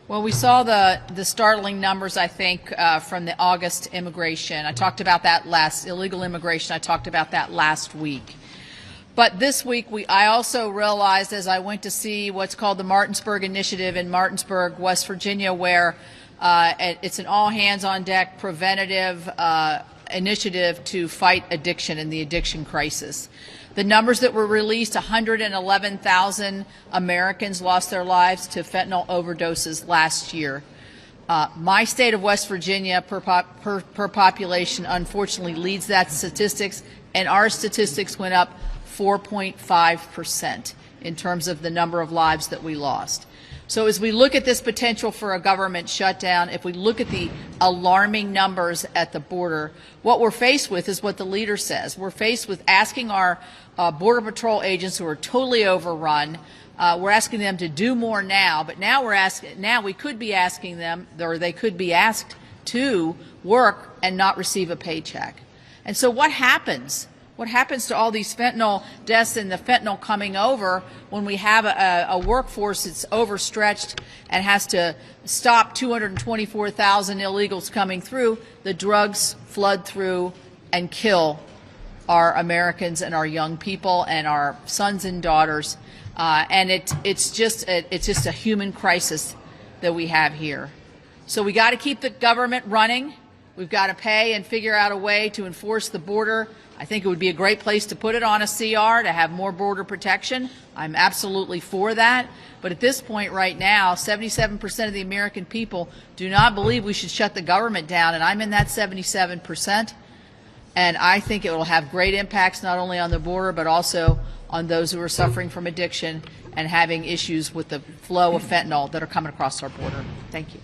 Well, we saw the startling numbers, I think, from the August immigration. I talked about that illegal immigration. I talked about that last week. But this week, I also realized as I went to see what's called the Martinsburg Initiative in Martinsburg, West Virginia, where it's an all-hands-on-deck preventative initiative to fight addiction and the addiction crisis. The numbers that were released, 111,000 Americans lost their lives to fentanyl overdoses last year. My state of West Virginia per population unfortunately leads that statistics, and our statistics went up 4.5% in terms of the number of lives that we lost. So as we look at this potential for a government shutdown, if we look at the alarming numbers at the border, what we're faced with is what the leader says. We're faced with asking our Border Patrol agents, who are totally overrun, we're asking them to do more now, but now we could be asking them, or they could be asked to work and not receive a paycheck. And so what happens? What happens to all these fentanyl deaths and the fentanyl coming over when we have a workforce that's overstretched and has to stop 224,000 illegals coming through? The drugs flood through and kill our Americans and our young people and our sons and daughters. And it's just a human crisis that we have here. So we got to keep the government running. We've got to pay and figure out a way to enforce the border. I think it would be a great place to put it on a CR to have more border protection. I'm absolutely for that. But at this point right now, 77% of the American people do not believe we should shut the government down, and I'm in that 77%. And I think it will have great impacts not only on the border but also on those who are suffering from addiction and having issues with the flow of fentanyl that are coming across our border. Thank you.